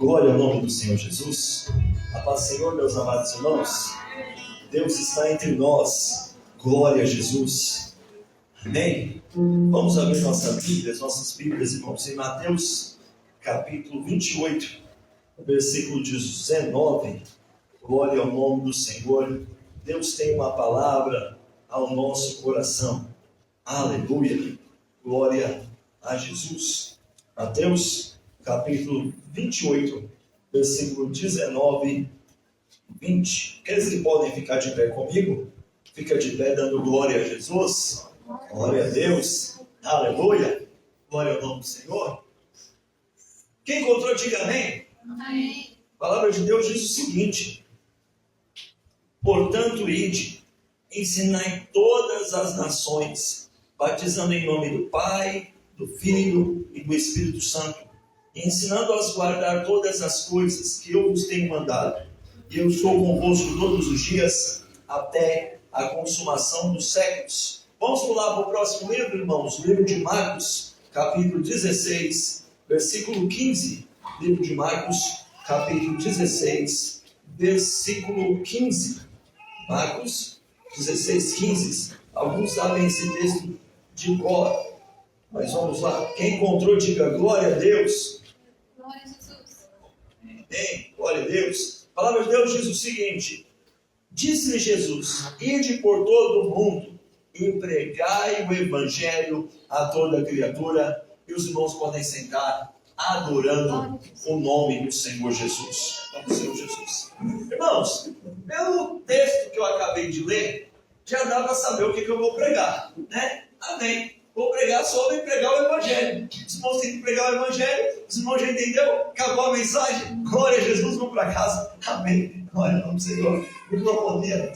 Glória ao nome do Senhor Jesus. A paz do Senhor, meus amados irmãos. Deus está entre nós. Glória a Jesus. Amém? Vamos abrir nossas Bíblias, irmãos, em Mateus, capítulo 28, versículo 19. Glória ao nome do Senhor. Deus tem uma palavra ao nosso coração. Aleluia. Glória a Jesus. Mateus, capítulo 28, versículo 19 e 20. Aqueles que podem ficar de pé comigo, fica de pé dando glória a Jesus. Glória a Deus. Aleluia. Glória ao nome do Senhor. Quem encontrou, diga amém. Amém. A palavra de Deus diz o seguinte: portanto, ide, ensinai todas as nações, batizando em nome do Pai, do Filho e do Espírito Santo, e ensinando-as a guardar todas as coisas que eu vos tenho mandado. E eu estou convosco todos os dias, até a consumação dos séculos. Vamos pular para o próximo livro, irmãos, o livro de Marcos, capítulo 16, versículo 15. Livro de Marcos, capítulo 16, versículo 15. Marcos 16, 15. Alguns sabem esse texto de cor, mas vamos lá. Quem encontrou, diga glória a Deus. Glória a Jesus. Amém. Glória a Deus. A palavra de Deus diz o seguinte: disse-lhe Jesus: ide por todo o mundo e pregai o evangelho a toda criatura. E os irmãos podem sentar, adorando o nome do Senhor Jesus. Do Senhor Jesus. Irmãos, pelo texto que eu acabei de ler, já dá para saber o que eu vou pregar, né? Amém. Vou pregar sobre pregar o evangelho. Os irmãos têm que pregar o evangelho. Os irmãos já entenderam? Acabou a mensagem? Glória a Jesus, vamos para casa. Amém. Glória ao nome do Senhor. Glória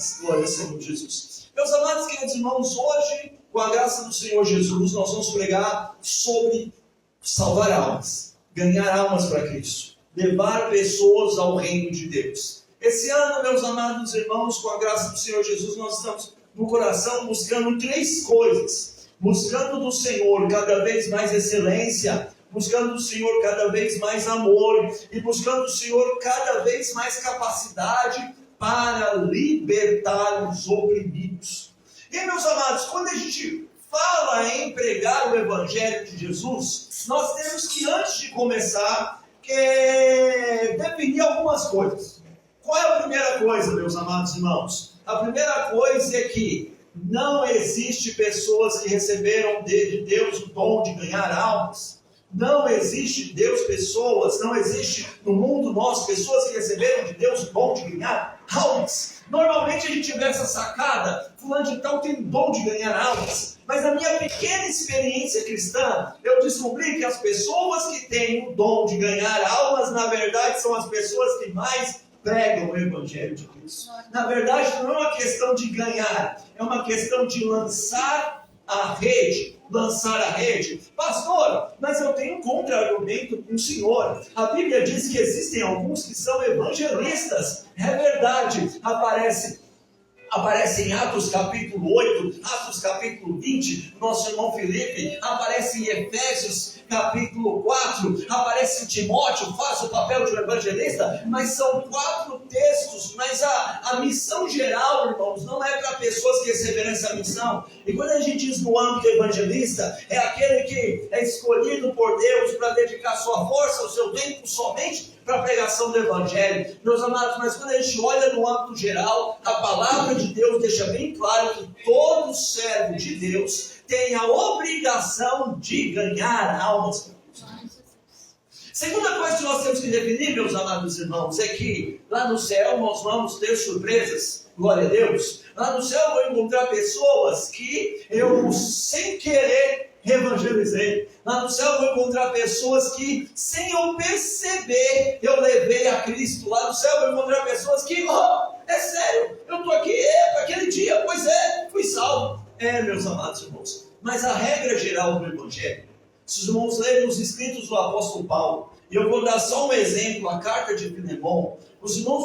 ao Senhor Jesus. Meus amados queridos irmãos, hoje, com a graça do Senhor Jesus, nós vamos pregar sobre salvar almas, ganhar almas para Cristo, levar pessoas ao reino de Deus. Esse ano, meus amados irmãos, com a graça do Senhor Jesus, nós estamos no coração buscando três coisas. Buscando do Senhor cada vez mais excelência, buscando do Senhor cada vez mais amor e buscando do Senhor cada vez mais capacidade para libertar os oprimidos. E meus amados, quando a gente fala em pregar o Evangelho de Jesus, nós temos que, antes de começar, definir algumas coisas. Qual é a primeira coisa, meus amados irmãos? A primeira coisa é que não existe pessoas que receberam de Deus o dom de ganhar almas. Não existe não existe no mundo nosso pessoas que receberam de Deus o dom de ganhar almas. Normalmente a gente vê essa sacada, fulano de tal tem o dom de ganhar almas. Mas na minha pequena experiência cristã, eu descobri que as pessoas que têm o dom de ganhar almas, na verdade, são as pessoas que mais pregam o Evangelho de Cristo. Na verdade, não é uma questão de ganhar, é uma questão de lançar a rede. Pastor, mas eu tenho um contra-argumento com o senhor. A Bíblia diz que existem alguns que são evangelistas. É verdade, aparece em Atos capítulo 8, Atos capítulo 20, nosso irmão Felipe, aparece em Efésios capítulo 4, aparece em Timóteo, faz o papel de um evangelista, mas são 4 textos, mas a missão geral, irmãos, não é para pessoas que receberam essa missão. E quando a gente diz no âmbito evangelista, é aquele que é escolhido por Deus para dedicar sua força, o seu tempo somente para a pregação do Evangelho. Meus amados, mas quando a gente olha no âmbito geral, a palavra de Deus deixa bem claro que todo servo de Deus tem a obrigação de ganhar almas. Segunda coisa que nós temos que definir, meus amados irmãos, é que lá no céu nós vamos ter surpresas. Glória a Deus. Lá no céu eu vou encontrar pessoas que eu, sem querer, evangelizei. Lá no céu eu vou encontrar pessoas que, sem eu perceber, eu levei a Cristo. Lá no céu eu vou encontrar pessoas que, é sério, eu estou aqui, para aquele dia, pois é, fui salvo. Meus amados irmãos, mas a regra geral do Evangelho, se os irmãos lerem os escritos do apóstolo Paulo, e eu vou dar só um exemplo, a carta de Filemon, os irmãos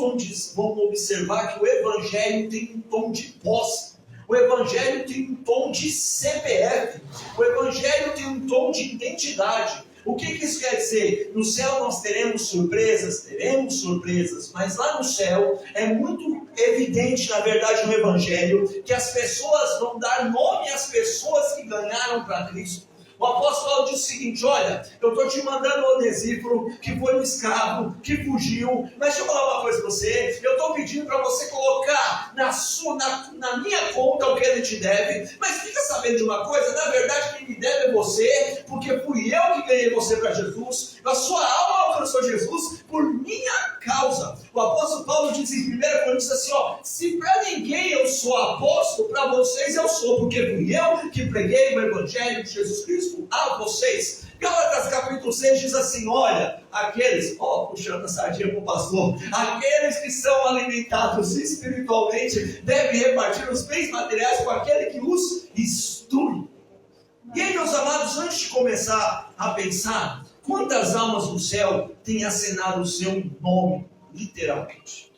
vão observar que o Evangelho tem um tom de posse. O Evangelho tem um tom de CPF. O Evangelho tem um tom de identidade. O que isso quer dizer? No céu nós teremos surpresas, mas lá no céu é muito evidente, na verdade, no Evangelho, que as pessoas vão dar nome às pessoas que ganharam para Cristo. O apóstolo Paulo diz o seguinte: olha, eu estou te mandando o Onesíforo, que foi um escravo, que fugiu, mas deixa eu falar uma coisa para você, eu estou pedindo para você colocar na minha conta o que ele te deve, mas fica sabendo de uma coisa, na verdade quem me deve é você, porque fui eu que ganhei você para Jesus, a sua alma alcançou Jesus por minha causa. O apóstolo Paulo diz em 1 Coríntios assim, ó, se para ninguém eu sou apóstolo, para vocês eu sou, porque fui eu que preguei o Evangelho de Jesus Cristo a vocês. Gálatas capítulo 6 diz assim, olha, aqueles, puxando a sardinha para o pastor, aqueles que são alimentados espiritualmente devem repartir os bens materiais com aquele que os instrui. E aí, meus amados, antes de começar a pensar, quantas almas no céu têm acenado o seu nome, literalmente?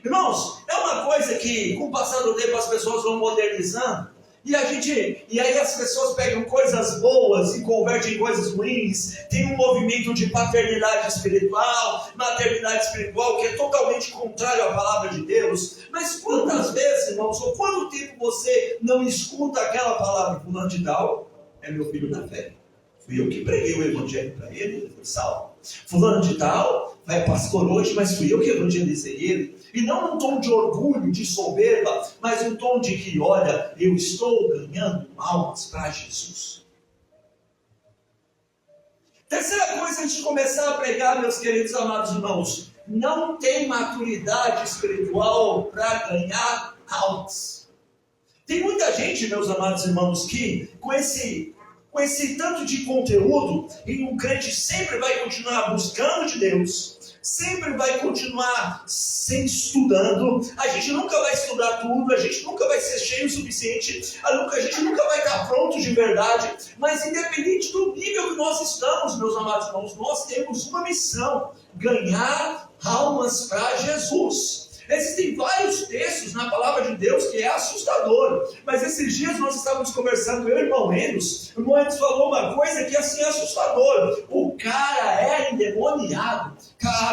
Irmãos, é uma coisa que, com o passar do tempo, as pessoas vão modernizando, e aí as pessoas pegam coisas boas e convertem em coisas ruins. Tem um movimento de paternidade espiritual, maternidade espiritual, que é totalmente contrário à palavra de Deus. Mas quantas vezes, irmãos, ou quanto tempo você não escuta aquela palavra, fulano de tal é meu filho na fé, fui eu que preguei o Evangelho para ele foi salvo. Fulano de tal é pastor hoje, mas fui eu que evangelizei ele. E não um tom de orgulho, de soberba, mas um tom de que, olha, eu estou ganhando almas para Jesus. Terceira coisa, antes de começar a pregar, meus queridos amados irmãos, não tem maturidade espiritual para ganhar almas. Tem muita gente, meus amados irmãos, que com esse tanto de conteúdo, e um crente sempre vai continuar buscando de Deus, sempre vai continuar estudando, a gente nunca vai estudar tudo, a gente nunca vai ser cheio o suficiente, a gente nunca vai estar pronto de verdade, mas independente do nível que nós estamos, meus amados irmãos, nós temos uma missão: ganhar almas para Jesus. Existem vários textos na palavra de Deus que é assustador, mas esses dias nós estávamos conversando, eu e o irmão Enos. O irmão Enos falou uma coisa que assim é assustador: o cara era endemoniado.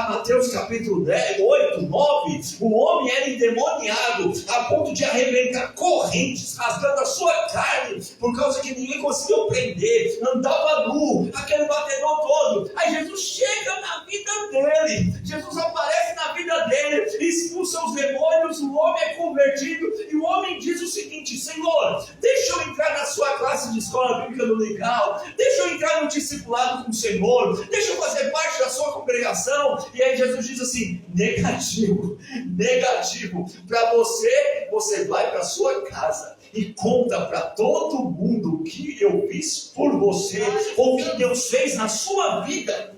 Mateus capítulo 8, 9, o homem era endemoniado a ponto de arrebentar correntes, rasgando a sua carne, por causa que ninguém conseguiu prender, andava nu, aquele batedor todo. Aí Jesus chega na vida dele, Jesus aparece na vida dele, expulsa os demônios, o homem é convertido, e o homem diz o seguinte: Senhor, deixa eu entrar na sua classe de escola bíblica dominical, deixa eu entrar no discipulado com o Senhor, deixa eu fazer parte da sua congregação. E aí Jesus diz assim: negativo, para você vai para a sua casa e conta para todo mundo o que eu fiz por você, ou o que Deus fez na sua vida.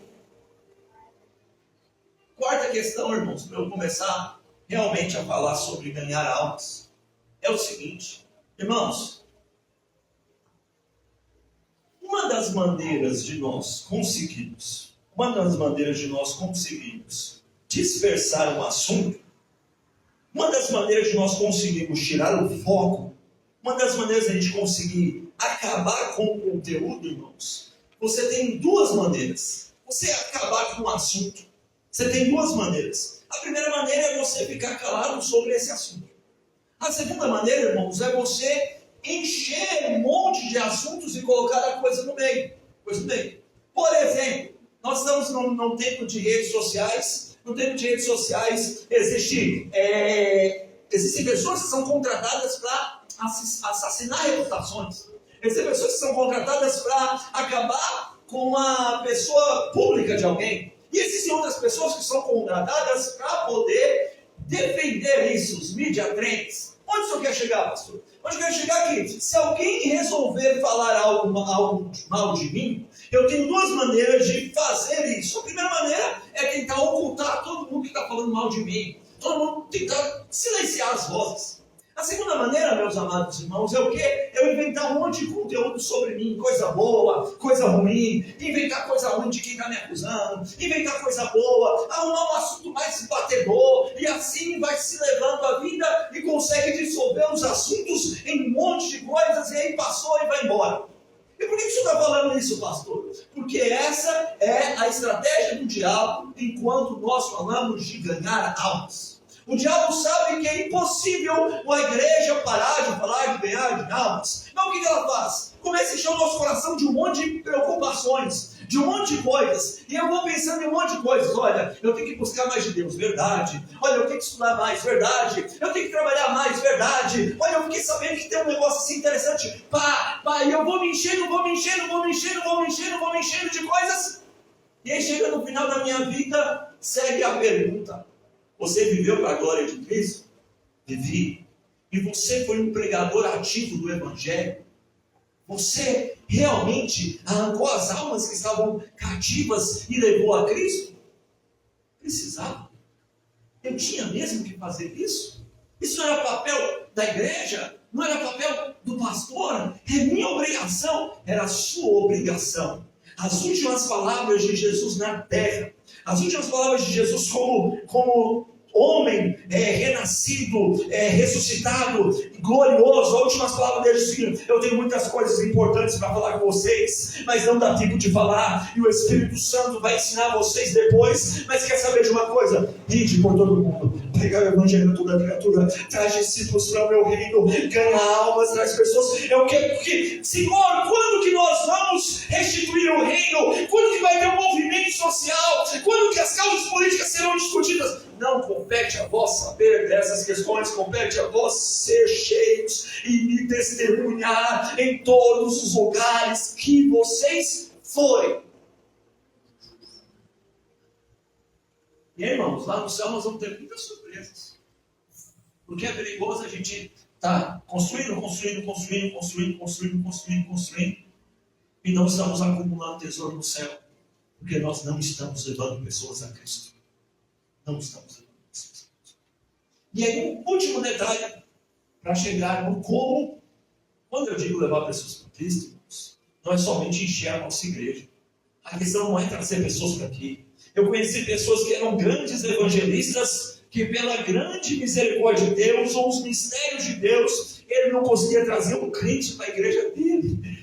Quarta questão, irmãos, para eu começar realmente a falar sobre ganhar almas, é o seguinte, irmãos, uma das maneiras de nós conseguirmos dispersar um assunto, uma das maneiras de nós conseguirmos tirar o foco, uma das maneiras de a gente conseguir acabar com o conteúdo, irmãos, você tem duas maneiras. Você acabar com um assunto, você tem duas maneiras. A primeira maneira é você ficar calado sobre esse assunto. A segunda maneira, irmãos, é você encher um monte de assuntos e colocar a coisa no meio. Por exemplo, nós estamos num tempo de redes sociais. No tempo de redes sociais existem pessoas que são contratadas para assassinar reputações. Existem pessoas que são contratadas para acabar com a pessoa pública de alguém. E existem outras pessoas que são contratadas para poder defender isso, os media trends. Onde o senhor quer chegar, pastor? Onde eu quero chegar aqui? Se alguém resolver falar algo mal de mim, eu tenho duas maneiras de fazer isso. A primeira maneira é tentar ocultar todo mundo que está falando mal de mim. Todo mundo tentar silenciar as vozes. A segunda maneira, meus amados irmãos, é o quê? Eu inventar um monte de conteúdo sobre mim, coisa boa, coisa ruim, inventar coisa ruim de quem está me acusando, inventar coisa boa, arrumar um assunto mais batedor, e assim vai se levando a vida e consegue dissolver os assuntos em um monte de coisas, e aí passou e vai embora. E por que você está falando isso, pastor? Porque essa é a estratégia do diabo enquanto nós falamos de ganhar almas. O diabo sabe que é impossível a igreja parar de falar de ganhar de almas. Então o que ela faz? Começa a encher o nosso coração de um monte de preocupações, de um monte de coisas. E eu vou pensando em um monte de coisas. Olha, eu tenho que buscar mais de Deus, verdade. Olha, eu tenho que estudar mais, verdade. Eu tenho que trabalhar mais, verdade. Olha, eu fiquei sabendo que tem um negócio assim interessante. E eu vou me enchendo de coisas. E aí chega no final da minha vida, segue a pergunta. Você viveu para a glória de Cristo? Vivi. E você foi um pregador ativo do Evangelho? Você realmente arrancou as almas que estavam cativas e levou a Cristo? Precisava. Eu tinha mesmo que fazer isso? Isso não era papel da igreja? Não era papel do pastor? É minha obrigação? Era a sua obrigação. As últimas palavras de Jesus na terra, as últimas palavras de Jesus como homem renascido, ressuscitado, glorioso, as últimas palavras dele seguiram: eu tenho muitas coisas importantes para falar com vocês, mas não dá tempo de falar, e o Espírito Santo vai ensinar vocês depois. Mas quer saber de uma coisa? Ide por todo mundo, pregar o Evangelho a toda criatura, traz discípulos para o meu reino, ganha almas, traz pessoas. Eu quero, porque, Senhor, quando que nós vamos restituir o reino? Quando que vai ter um movimento social? Quando que as causas políticas serão discutidas? Não compete a vós saber dessas questões, compete a vós ser cheios e me testemunhar em todos os lugares que vocês forem. E aí, irmãos, lá no céu nós vamos ter muitas surpresas. Porque é perigoso a gente estar construindo, e não estamos acumulando tesouro no céu, porque nós não estamos levando pessoas a Cristo. Não estamos levando pessoas a Cristo. E aí, um último detalhe, para chegar no como. Quando eu digo levar pessoas para Cristo, irmãos, não é somente encher a nossa igreja. A questão não é trazer pessoas para aqui. Eu conheci pessoas que eram grandes evangelistas, que pela grande misericórdia de Deus, ou os mistérios de Deus, ele não conseguia trazer um crente para a igreja dele.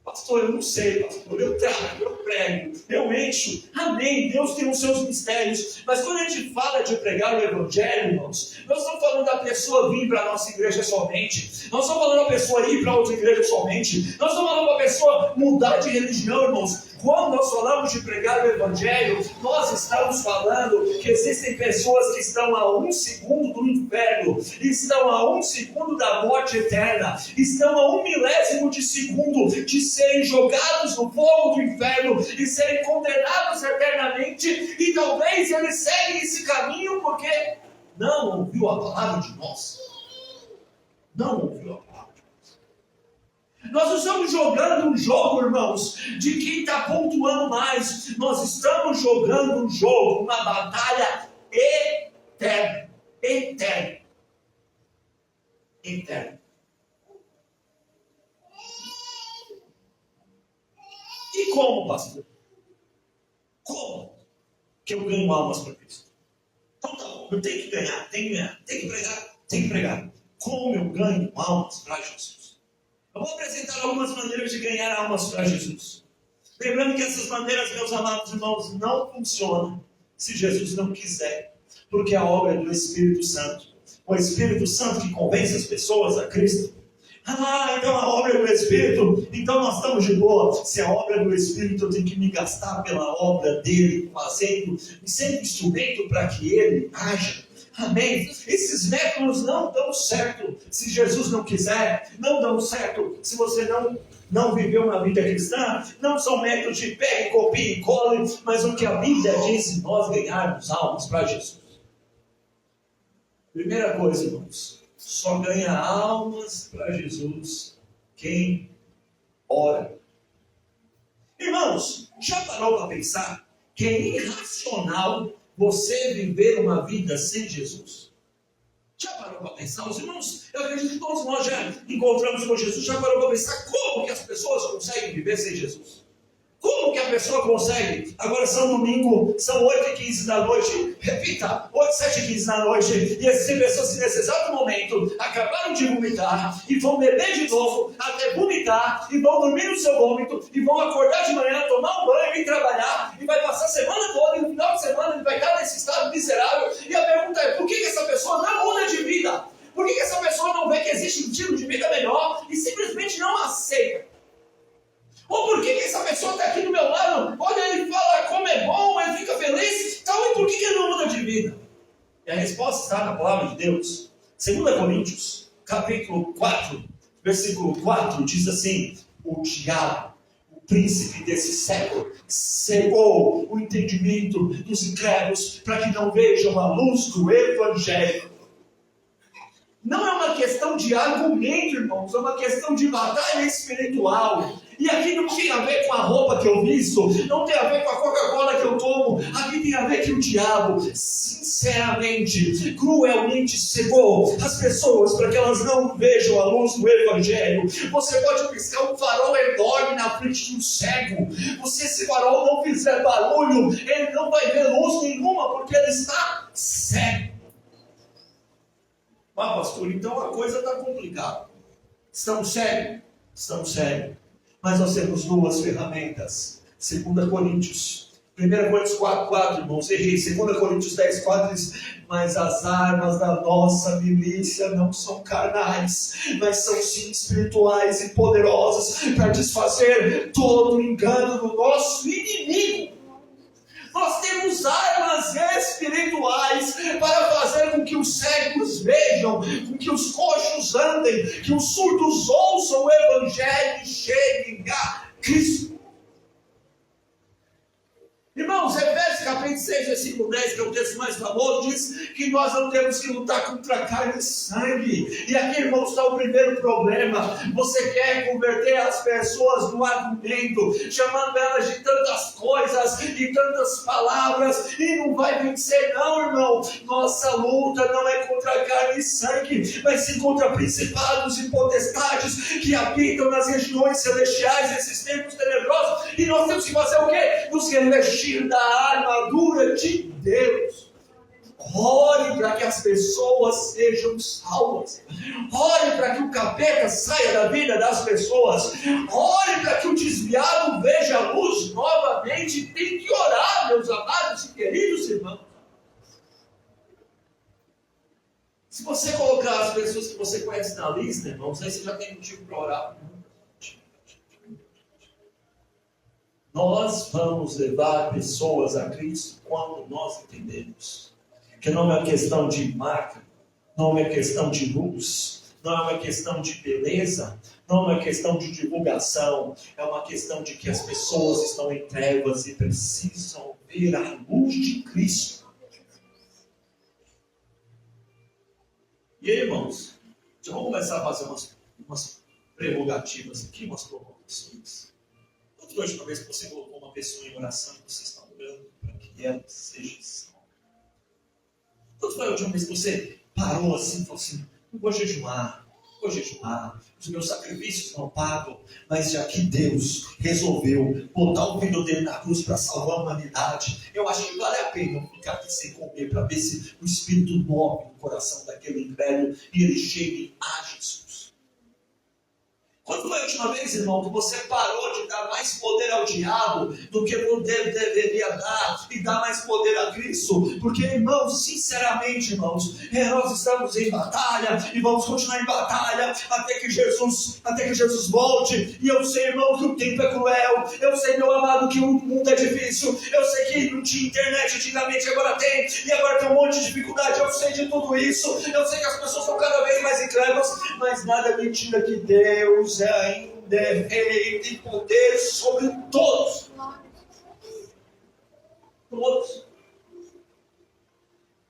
Pastor, eu não sei, pastor, eu trago, eu prego, eu encho, amém, Deus tem os seus mistérios. Mas quando a gente fala de pregar o Evangelho, irmãos, nós estamos falando da pessoa vir para a nossa igreja somente, nós estamos falando da pessoa ir para outra igreja somente, nós estamos falando da pessoa mudar de religião, irmãos. Quando nós falamos de pregar o Evangelho, nós estamos falando que existem pessoas que estão a 1 segundo do inferno, estão a 1 segundo da morte eterna, estão a 1 milésimo de segundo de serem jogados no fogo do inferno e serem condenados eternamente, e talvez eles seguem esse caminho porque não ouviu a palavra de nós. Não ouviu a palavra. Nós não estamos jogando um jogo, irmãos, de quem está pontuando mais. Nós estamos jogando um jogo, uma batalha eterna. Eterna. Eterna. E como, pastor? Como que eu ganho almas para Cristo? Então tá bom, eu tenho que ganhar, tenho que pregar. Como eu ganho almas para Jesus? Eu vou apresentar algumas maneiras de ganhar almas para Jesus. Lembrando que essas maneiras, meus amados irmãos, não funcionam se Jesus não quiser. Porque a obra é do Espírito Santo. O Espírito Santo que convence as pessoas a Cristo. Então a obra é do Espírito, então nós estamos de boa. Se a obra é do Espírito, eu tenho que me gastar pela obra dele, sendo instrumento para que ele haja. Amém? Esses métodos não dão certo se Jesus não quiser, não dão certo se você não viveu uma vida cristã. Não são métodos de pegue, copie e cole, mas o que a Bíblia diz, nós ganharmos almas para Jesus. Primeira coisa, irmãos, só ganha almas para Jesus quem ora. Irmãos, já parou para pensar que é irracional você viver uma vida sem Jesus? Já parou para pensar? Os irmãos, eu acredito que todos nós já encontramos com Jesus. Já parou para pensar como que as pessoas conseguem viver sem Jesus? Como que a pessoa consegue? Agora são domingo, são 8h15 da noite, repita, 7h15 da noite, e essas pessoas nesse exato momento acabaram de vomitar, e vão beber de novo, até vomitar, e vão dormir no seu vômito, e vão acordar de manhã, tomar um banho e trabalhar, e vai passar a semana toda, e no final de semana ele vai estar nesse estado miserável, e a pergunta é, por que essa pessoa não muda de vida? Por que essa pessoa não vê que existe um estilo de vida melhor, e simplesmente não aceita? Ou por que essa pessoa está aqui do meu lado? Olha, ele fala como é bom, ele fica feliz, então, e por que ele não muda de vida? E a resposta está na palavra de Deus. 2 Coríntios, capítulo 4, versículo 4, diz assim: o diabo, o príncipe desse século, cegou o entendimento dos incrédulos para que não vejam a luz do Evangelho. Não é uma questão de argumento, irmãos, é uma questão de batalha espiritual. E aqui não tem a ver com a roupa que eu visto, não tem a ver com a Coca-Cola que eu tomo, aqui tem a ver que o diabo, sinceramente, cruelmente cegou as pessoas para que elas não vejam a luz do Evangelho. Você pode piscar um farol enorme na frente de um cego, se esse farol não fizer barulho, ele não vai ver luz nenhuma, porque ele está cego. Ah, pastor, então a coisa está complicada. Estamos sérios? Estamos sérios. Mas nós temos duas ferramentas. 2 Coríntios. 1 Coríntios 4, irmãos. Errei. 2 Coríntios 10:4 diz: mas as armas da nossa milícia não são carnais, mas são sim espirituais e poderosas para desfazer todo o engano do nosso inimigo. Nós temos armas espirituais para fazer com que os cegos vejam, com que os coxos andem, que os surdos ouçam o Evangelho e cheguem a Cristo. Irmãos, Efésios capítulo 6, versículo 10, que é o texto mais famoso, diz que nós não temos que lutar contra carne e sangue. E aqui, irmãos, está o primeiro problema. Você quer converter as pessoas no argumento, chamando elas de tantas coisas e tantas palavras, e não vai vencer não, irmão. Nossa luta não é contra carne e sangue, mas sim contra principados e potestades que habitam nas regiões celestiais, nesses tempos tenebrosos. E nós temos que fazer o quê? Nos revestir da armadura de Deus. Ore para que as pessoas sejam salvas. Ore para que o capeta saia da vida das pessoas. Ore para que o desviado veja a luz novamente. Tem que orar, meus amados e queridos irmãos. Se você colocar as pessoas que você conhece na lista, irmãos, aí você já tem motivo para orar. Nós vamos levar pessoas a Cristo quando nós entendemos que não é uma questão de marca, não é uma questão de luz, não é uma questão de beleza, não é uma questão de divulgação, é uma questão de que as pessoas estão em trevas e precisam ver a luz de Cristo. E aí, irmãos, já vamos começar a fazer umas prerrogativas aqui, umas provocações. Quando foi a última vez que você colocou uma pessoa em oração e você está orando para que ela seja salva? Quando foi a última vez que você parou assim e falou assim: não vou jejuar, os meus sacrifícios não pagam, mas já que Deus resolveu botar o filho dele na cruz para salvar a humanidade, eu acho que vale a pena eu ficar aqui sem comer para ver se o Espírito move no coração daquele incrédulo e ele chegue a Jesus. Quando foi a última vez, irmão, que você parou de dar mais poder ao diabo do que poder deveria dar e dar mais poder a Cristo? Porque, irmãos, sinceramente, irmãos, nós estamos em batalha e vamos continuar em batalha até que Jesus volte. E eu sei, irmão, que o tempo é cruel. Eu sei, meu amado, que o mundo é difícil. Eu sei que não tinha internet antigamente, agora tem. E agora tem um monte de dificuldade. Eu sei de tudo isso. Eu sei que as pessoas são cada vez mais incrédulas. Mas nada me tira que Deus ainda é rei de poder sobre todos. Todos.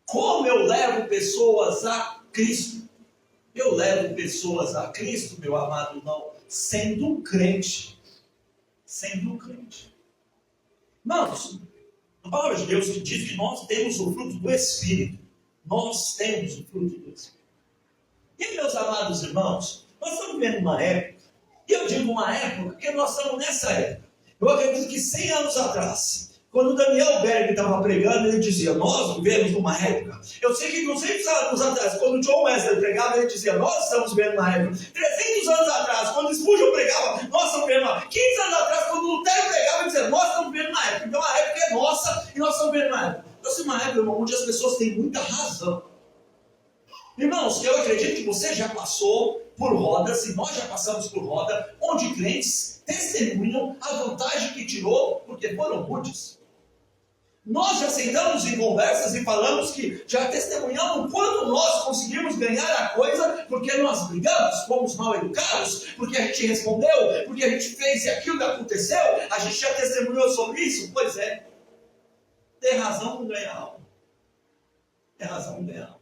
Como eu levo pessoas a Cristo? Eu levo pessoas a Cristo, meu amado irmão, sendo um crente. Sendo um crente. Irmãos, a palavra de Deus que diz que nós temos o fruto do Espírito. Nós temos o fruto do Espírito. E meus amados irmãos, nós estamos vivendo uma época, e eu digo uma época porque nós estamos nessa época, Eu acredito que 100 anos atrás, quando Daniel Berg estava pregando, ele dizia, nós vivemos numa época. Eu sei que 200 anos atrás, quando John Wesley pregava, ele dizia, nós estamos vivendo numa época. 300 anos atrás, quando Spurgeon pregava, nós estamos vivendo numa época. 15 anos atrás, quando Lutero pregava, ele dizia, nós estamos vivendo numa época. Então a época é nossa e nós estamos vivendo numa época. Nós estamos numa época, irmão, onde as pessoas têm muita razão. Irmãos, eu acredito que você já passou por rodas, e nós já passamos por roda, onde crentes testemunham a vantagem que tirou porque foram rudes. Nós já sentamos em conversas e falamos que já testemunhamos quando nós conseguimos ganhar a coisa porque nós brigamos, fomos mal educados, porque a gente respondeu, porque a gente fez e aquilo aconteceu. A gente já testemunhou sobre isso? Pois é. Ter razão não ganha alma. Ter razão não ganha alma.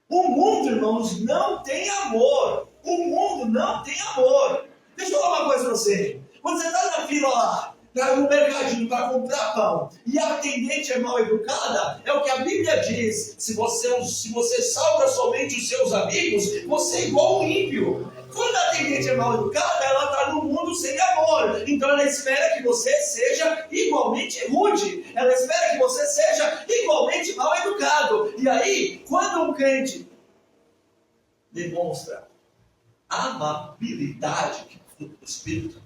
O mundo, irmãos, não tem amor. O mundo não tem amor. Deixa eu falar uma coisa para você. Quando você está na fila lá, no mercadinho para comprar pão, e a atendente é mal educada, é o que a Bíblia diz. Se você salva somente os seus amigos, você é igual um ímpio. Quando a atendente é mal educada, ela está no mundo sem amor. Então ela espera que você seja igualmente rude. Ela espera que você seja igualmente mal educado. E aí, quando um crente demonstra amabilidade, que é o fruto do Espírito,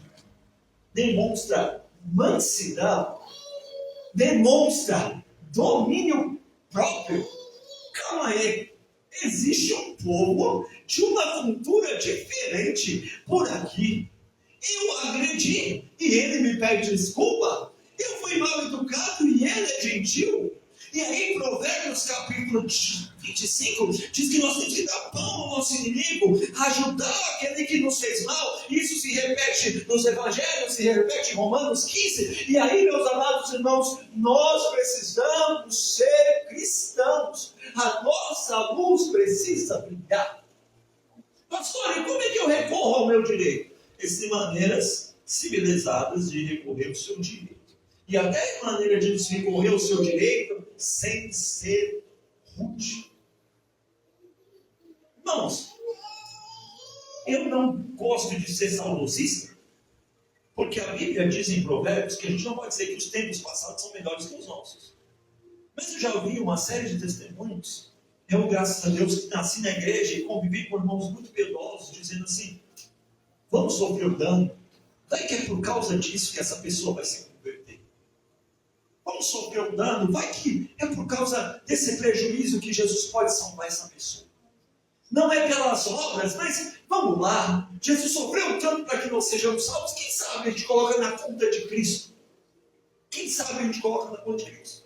demonstra mansidão, demonstra domínio próprio. Calma aí, existe um povo de uma cultura diferente por aqui. Eu agredi e ele me pede desculpa. Eu fui mal educado e ele é gentil. E aí, Provérbios capítulo 25 diz que nós temos que dar pão ao nosso inimigo, ajudar aquele que nos fez mal. Isso se repete nos evangelhos, se repete em Romanos 15. E aí, meus amados irmãos, nós precisamos ser cristãos. A nossa luz precisa brilhar. Pastor, e como é que eu recorro ao meu direito? Existem maneiras civilizadas de recorrer ao seu direito. E até maneira de recorrer ao seu direito sem ser rude. Irmãos, eu não gosto de ser saudosista, porque a Bíblia diz em Provérbios que a gente não pode dizer que os tempos passados são melhores que os nossos. Mas eu já ouvi uma série de testemunhos. Eu, graças a Deus, nasci na igreja e convivi com irmãos muito piedosos, dizendo assim, vamos sofrer o dano. Vai que é por causa disso que essa pessoa vai se converter. Vamos sofrer um dano, vai que é por causa desse prejuízo que Jesus pode salvar essa pessoa. Não é pelas obras, mas vamos lá. Jesus sofreu tanto para que nós sejamos salvos. Quem sabe a gente coloca na conta de Cristo? Quem sabe a gente coloca na conta de Cristo?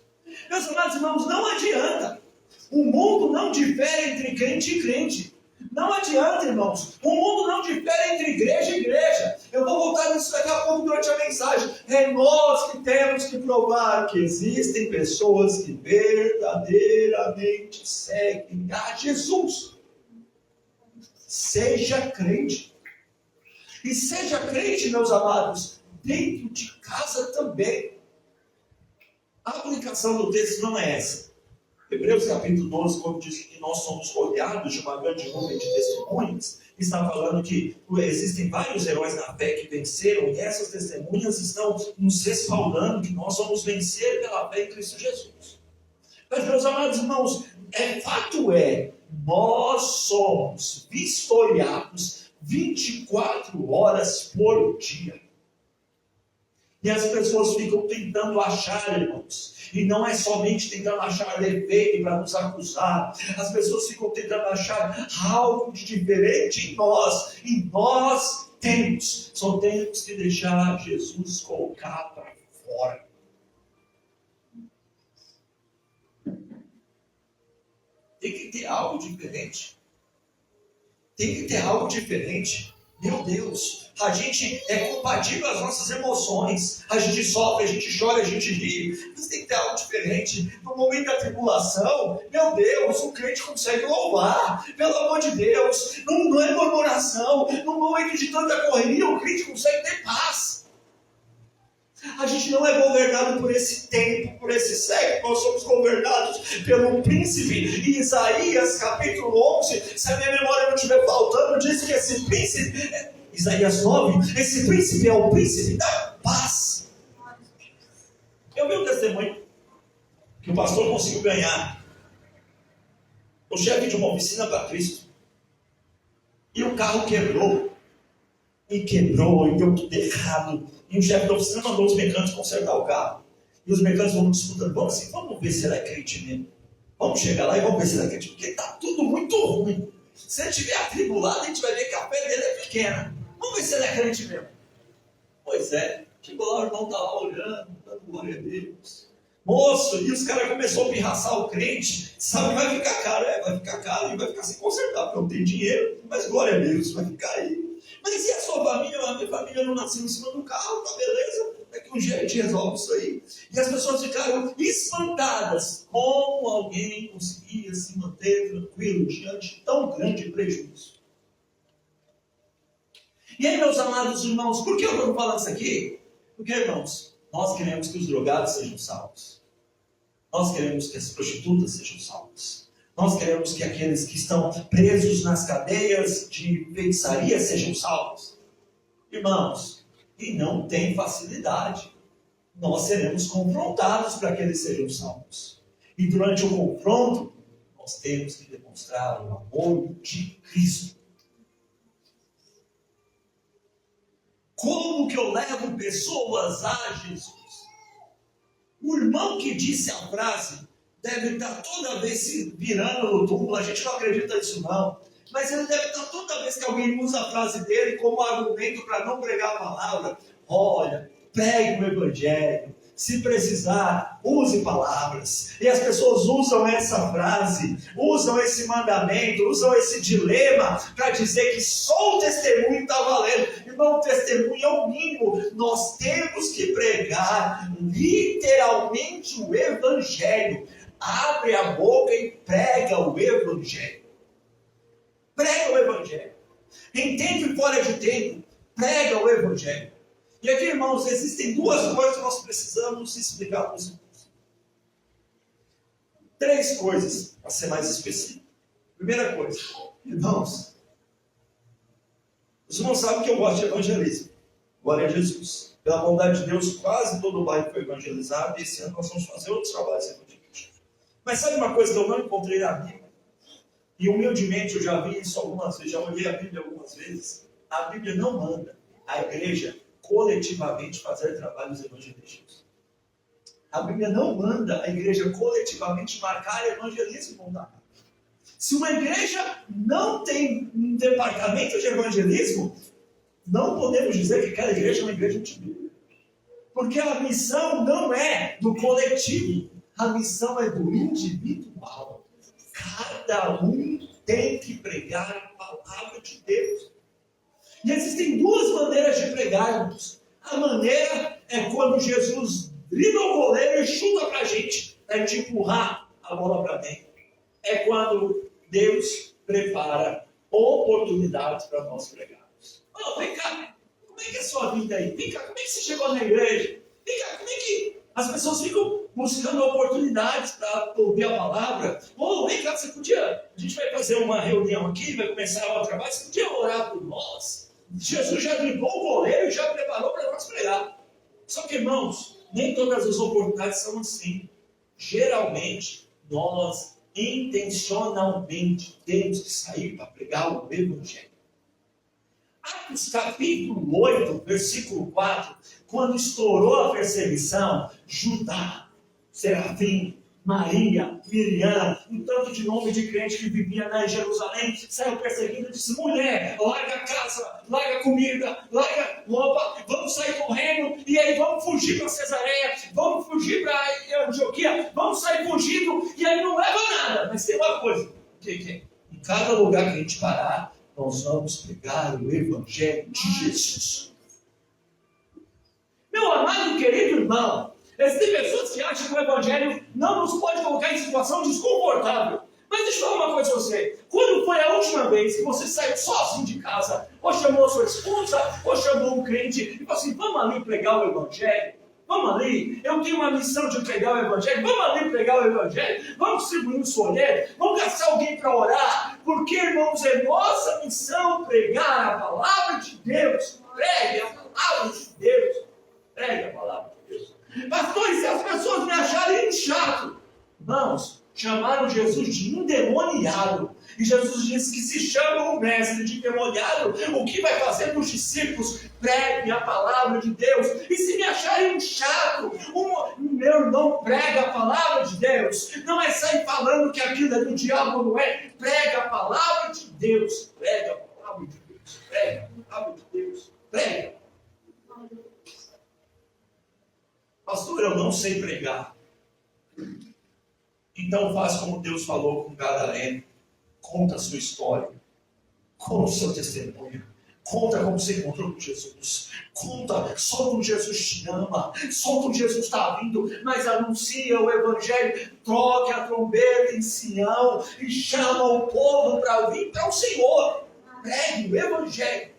Meus amados irmãos, não adianta. O mundo não difere entre crente e crente. Não adianta, irmãos. O mundo não difere entre igreja e igreja. Eu vou voltar nisso daqui a pouco durante a mensagem. É nós que temos que provar que existem pessoas que verdadeiramente seguem a Jesus. Seja crente. E seja crente, meus amados, dentro de casa também. A aplicação do texto não é essa. Hebreus capítulo 12, quando diz que nós somos rodeados de uma grande nuvem de testemunhas, está falando que existem vários heróis na fé que venceram, e essas testemunhas estão nos respaldando que nós vamos vencer pela fé em Cristo Jesus. Mas, meus amados irmãos, fato é, nós somos vistoriados 24 horas por dia. E as pessoas ficam tentando achar, irmãos. E não é somente tentando achar defeito para nos acusar. As pessoas ficam tentando achar algo de diferente em nós. E nós temos. Só temos que deixar Jesus colocar para fora. Tem que ter algo diferente. Tem que ter algo diferente. Meu Deus, a gente é compatível às nossas emoções. A gente sofre, a gente chora, a gente ri. Mas tem que ter algo diferente. No momento da tribulação, meu Deus, o crente consegue louvar. Pelo amor de Deus, não é murmuração. No momento de tanta correria, o crente consegue ter paz. A gente não é governado por esse tempo, por esse século. Nós somos governados pelo príncipe. E Isaías capítulo 11, se a minha memória não estiver faltando, diz que esse príncipe, Isaías 9, esse príncipe é o príncipe da paz. testemunho que o pastor conseguiu ganhar o chefe de uma oficina para Cristo. E o carro quebrou. E deu tudo errado. E o chefe da oficina mandou os mecânicos consertar o carro. E os mecânicos vão disputando. Vamos ver se ele é crente mesmo. Vamos chegar lá e vamos ver se ele é crente. Porque está tudo muito ruim. Se ele estiver atribulado, a gente vai ver que a fé dele é pequena. Vamos ver se ele é crente mesmo. Pois é. Chegou lá, o irmão está lá olhando, dando glória a Deus. Moço, e os caras começaram a pirraçar o crente. Sabe, vai ficar caro. Vai ficar caro e vai ficar sem consertar, porque não tem dinheiro. Mas glória a Deus, vai ficar aí. Mas e a sua família? A minha família não nasceu em cima do carro, tá beleza? Daqui um dia a gente resolve isso aí. E as pessoas ficaram espantadas. Como alguém conseguia se manter tranquilo diante de tão grande prejuízo? E aí, meus amados irmãos, por que eu estou falando isso aqui? Porque, irmãos, nós queremos que os drogados sejam salvos. Nós queremos que as prostitutas sejam salvas. Nós queremos que aqueles que estão presos nas cadeias de feitiçaria sejam salvos. Irmãos, e não tem facilidade. Nós seremos confrontados para que eles sejam salvos. E durante o confronto, nós temos que demonstrar o amor de Cristo. Como que eu levo pessoas a Jesus? O irmão que disse a frase deve estar toda vez se virando no túmulo. A gente não acredita nisso não. Mas ele deve estar toda vez que alguém usa a frase dele como argumento para não pregar a palavra. Olha, pregue o evangelho. Se precisar, use palavras. E as pessoas usam essa frase, usam esse mandamento, usam esse dilema para dizer que só o testemunho está valendo. Irmão, o testemunho é o mínimo. Nós temos que pregar literalmente o evangelho. Abre a boca e prega o evangelho. Prega o evangelho. Em tempo e fora de tempo, prega o evangelho. E aqui, irmãos, existem duas coisas que nós precisamos explicar para os irmãos. 3 coisas, para ser mais específico. Primeira coisa, irmãos, os irmãos sabem que eu gosto de evangelismo. Glória a Jesus. Pela bondade de Deus, quase todo o bairro foi evangelizado, e esse ano nós vamos fazer outros trabalhos evangelísticos. Mas sabe uma coisa que eu não encontrei na Bíblia? E humildemente eu já vi isso algumas vezes, já olhei a Bíblia algumas vezes. A Bíblia não manda a igreja coletivamente fazer trabalhos evangelísticos. A Bíblia não manda a igreja coletivamente marcar evangelismo. Não. Se uma igreja não tem um departamento de evangelismo, não podemos dizer que aquela igreja é uma igreja de Bíblia. Porque a missão não é do coletivo, a missão é do individual. Cada um tem que pregar a palavra de Deus. E existem 2 maneiras de pregarmos. A maneira é quando Jesus dribla o goleiro e chuta para a gente empurrar a bola para dentro. É quando Deus prepara oportunidades para nós pregarmos. Oh, vem cá, como é que é a sua vida aí? Vem cá, como é que você chegou na igreja? Vem cá, como é que as pessoas ficam buscando oportunidades para ouvir a palavra? Oh, vem cá, você podia... A gente vai fazer uma reunião aqui, vai começar o trabalho, você podia orar por nós? Jesus já driblou o goleiro e já preparou para nós pregar. Só que, irmãos, nem todas as oportunidades são assim. Geralmente, nós intencionalmente temos que sair para pregar o evangelho. Atos capítulo 8, versículo 4, quando estourou a perseguição, Judá, Serafim, Maria, Miriam, um tanto de nome de crente que vivia lá em Jerusalém, saiu perseguindo e disse: mulher, larga a casa, larga a comida, larga roupa, vamos sair correndo, e aí vamos fugir para Cesareia, vamos fugir para Antioquia, vamos sair fugindo, e aí não leva nada. Mas tem uma coisa, que em cada lugar que a gente parar, nós vamos pregar o evangelho de Jesus. Meu amado e querido irmão, existem pessoas que acham que o evangelho não nos pode colocar em situação desconfortável. Mas deixa eu falar uma coisa para você. Quando foi a última vez que você saiu sozinho de casa, ou chamou a sua esposa, ou chamou um crente, e falou assim: vamos ali pregar o evangelho? Vamos ali, eu tenho uma missão de pregar o evangelho, vamos ali pregar o evangelho, vamos distribuir um folheto, vamos gastar alguém para orar, porque, irmãos, é nossa missão pregar a palavra de Deus. Pregue a palavra de Deus. Pregue a palavra de Deus. Pastor, e se as pessoas me chato. Irmãos, chamaram Jesus de endemoniado. E Jesus disse que se chama um mestre de endemoniado, o que vai fazer dos discípulos? Preguem a palavra de Deus. E se me acharem um chato, meu irmão, prega a palavra de Deus. Não é sair falando que aquilo é do diabo, não é. Prega a palavra de Deus. Prega a palavra de Deus. Prega a palavra de Deus. Prega. Pastor, eu não sei pregar. Então faz como Deus falou com Gadareno. Conta a sua história. Conta o seu testemunho. Conta como você encontrou com Jesus. Conta só como Jesus te ama. Só como Jesus está vindo. Mas anuncia o Evangelho. Toque a trombeta em Sião. E chama o povo para vir para o Senhor. Pregue o Evangelho.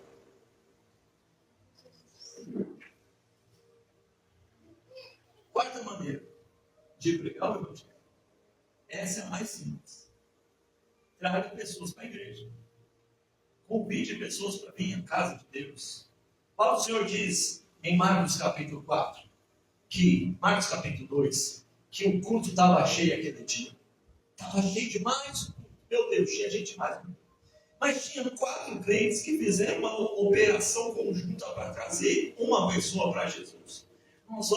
Quarta maneira de pregar o Evangelho. Essa é a mais simples. Traga pessoas para a igreja. Convide pessoas para vir à casa de Deus. O Senhor diz em Marcos capítulo 4, Marcos capítulo 2, que o culto estava cheio aquele dia. Estava cheio demais. Meu Deus, tinha gente demais. Mas tinha 4 crentes que fizeram uma operação conjunta para trazer uma pessoa para Jesus. Nós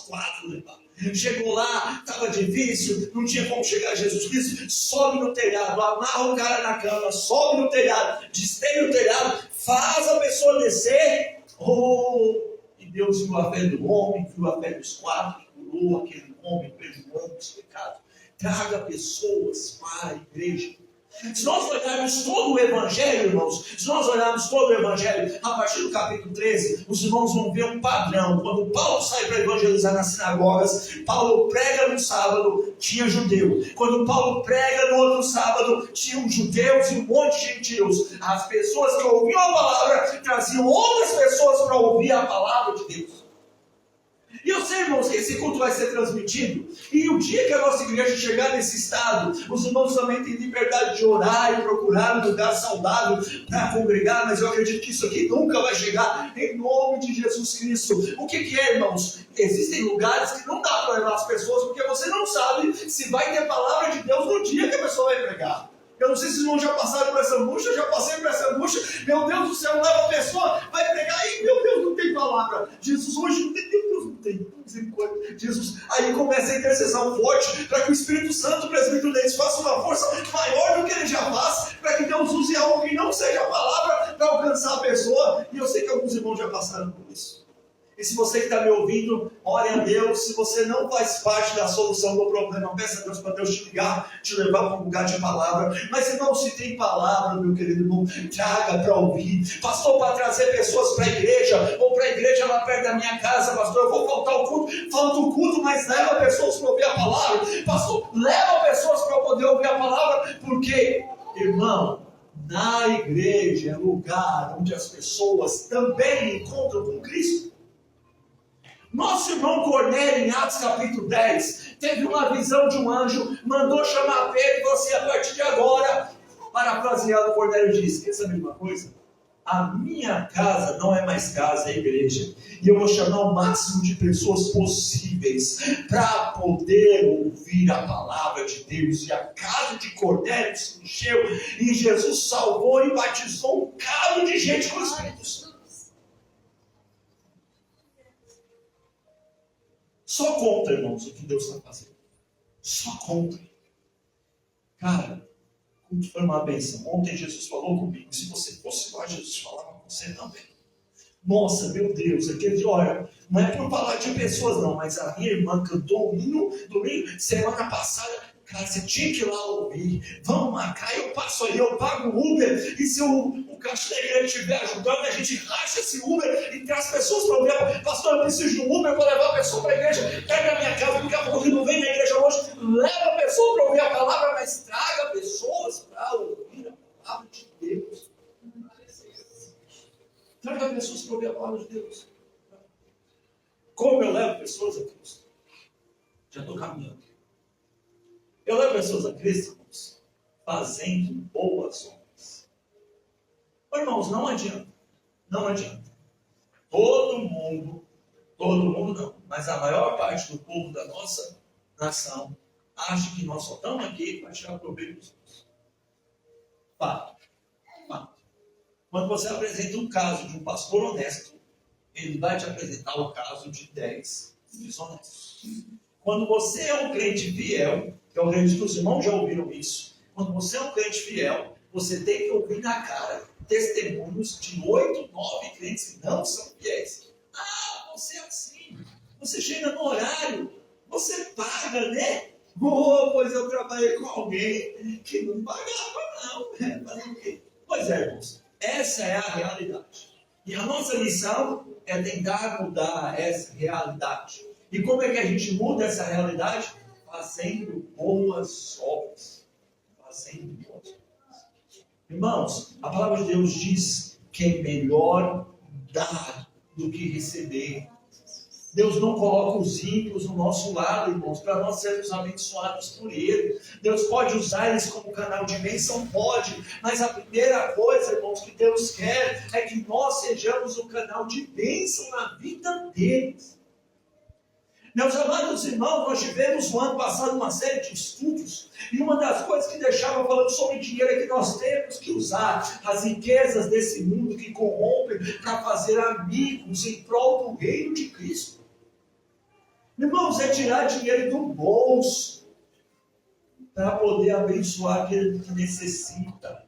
4 levar. Chegou lá, estava difícil, não tinha como chegar a Jesus Cristo. Sobe no telhado, amarra o cara na cama, sobe no telhado, desteia o telhado, faz a pessoa descer. E Deus viu a fé do homem, viu a fé dos 4, curou aquele homem, perdoando os pecados. Traga pessoas para a igreja. Se nós olharmos todo o Evangelho, irmãos, se nós olharmos todo o Evangelho, a partir do capítulo 13, os irmãos vão ver um padrão. Quando Paulo sai para evangelizar nas sinagogas, Paulo prega no sábado, tinha judeu. Quando Paulo prega no outro sábado, tinham judeus e um monte de gentios. As pessoas que ouviam a palavra traziam outras pessoas para ouvir a palavra de Deus. E eu sei, irmãos, que esse culto vai ser transmitido. E o dia que a nossa igreja chegar nesse estado, os irmãos também têm liberdade de orar e procurar um lugar saudável para congregar. Mas eu acredito que isso aqui nunca vai chegar em nome de Jesus Cristo. O que é, irmãos? Existem lugares que não dá para levar as pessoas, porque você não sabe se vai ter palavra de Deus no dia que a pessoa vai pregar. Eu não sei se os irmãos já passaram por essa angústia, eu já passei por essa angústia. Meu Deus do céu, leva a pessoa, vai pregar e meu Deus, não tem palavra. Jesus hoje não tem, Deus não tem misericórdia. Jesus, aí começa a intercessão forte para que o Espírito Santo, o presbítero deles, faça uma força maior do que ele já faz, para que Deus use algo que não seja a palavra para alcançar a pessoa. E eu sei que alguns irmãos já passaram por isso. E se você que está me ouvindo, ore a Deus. Se você não faz parte da solução do problema, peça a Deus para Deus te ligar, te levar para um lugar de palavra. Mas irmão, se tem palavra, meu querido irmão, traga para ouvir. Pastor, para trazer pessoas para a igreja, ou para a igreja lá perto da minha casa, pastor, eu vou faltar o culto. Falta o culto, mas leva pessoas para ouvir a palavra. Pastor, leva pessoas para poder ouvir a palavra, porque, irmão, na igreja é lugar onde as pessoas também encontram com Cristo. Nosso irmão Cornélio, em Atos capítulo 10, teve uma visão de um anjo, mandou chamar Pedro e falou assim: a partir de agora, parafraseado, Cornélio disse: quer saber uma coisa? A minha casa não é mais casa, é igreja. E eu vou chamar o máximo de pessoas possíveis para poder ouvir a palavra de Deus. E a casa de Cornélio se encheu, e Jesus salvou e batizou um bocado de gente com o Espírito Santo. Só conta, irmãos, o que Deus está fazendo. Só conta. Cara, o culto foi uma bênção. Ontem Jesus falou comigo. Se você fosse lá, Jesus falava com você também. Nossa, meu Deus, aquele, olha, não é por falar de pessoas não, mas a minha irmã cantou domingo, semana passada. Cara, você tinha que ir lá ouvir. Vamos marcar, eu passo aí, eu pago o Uber. E se o caixa da igreja estiver ajudando, a gente racha esse Uber e traz pessoas para ouvir. Pastor, eu preciso de um Uber para levar a pessoa para a igreja. Pega a minha casa, daqui a pouco não vem na igreja hoje. Leva a pessoa para ouvir a palavra, mas traga pessoas para ouvir a palavra de Deus. Traga pessoas para ouvir a palavra de Deus. Como eu levo pessoas a Cristo? Já estou caminhando. Eu levo pessoas a Cristo, irmãos, fazendo boas obras. Irmãos, não adianta. Não adianta. Todo mundo não, mas a maior parte do povo da nossa nação acha que nós só estamos aqui para tirar proveito dos outros. Fato. Fato. Quando você apresenta um caso de um pastor honesto, ele vai te apresentar o caso de 10 desonestos. Quando você é um crente fiel, que eu acredito que os irmãos já ouviram isso, quando você é um crente fiel, você tem que ouvir na cara testemunhos de 8, 9 crentes que não são fiéis. Ah, você é assim, você chega no horário, você paga, né? Oh, pois eu trabalhei com alguém que não pagava, não. Pois é, irmãos, essa é a realidade. E a nossa missão é tentar mudar essa realidade. E como é que a gente muda essa realidade? Fazendo boas obras. Fazendo boas obras. Irmãos, a palavra de Deus diz que é melhor dar do que receber. Deus não coloca os ímpios no nosso lado, irmãos, para nós sermos abençoados por Ele. Deus pode usar eles como canal de bênção? Pode. Mas a primeira coisa, irmãos, que Deus quer é que nós sejamos o canal de bênção na vida deles. Meus amados irmãos, nós tivemos no ano passado uma série de estudos, e uma das coisas que deixava falando sobre dinheiro é que nós temos que usar as riquezas desse mundo que corrompem para fazer amigos em prol do reino de Cristo. Irmãos, é tirar dinheiro do bolso para poder abençoar aquele que necessita.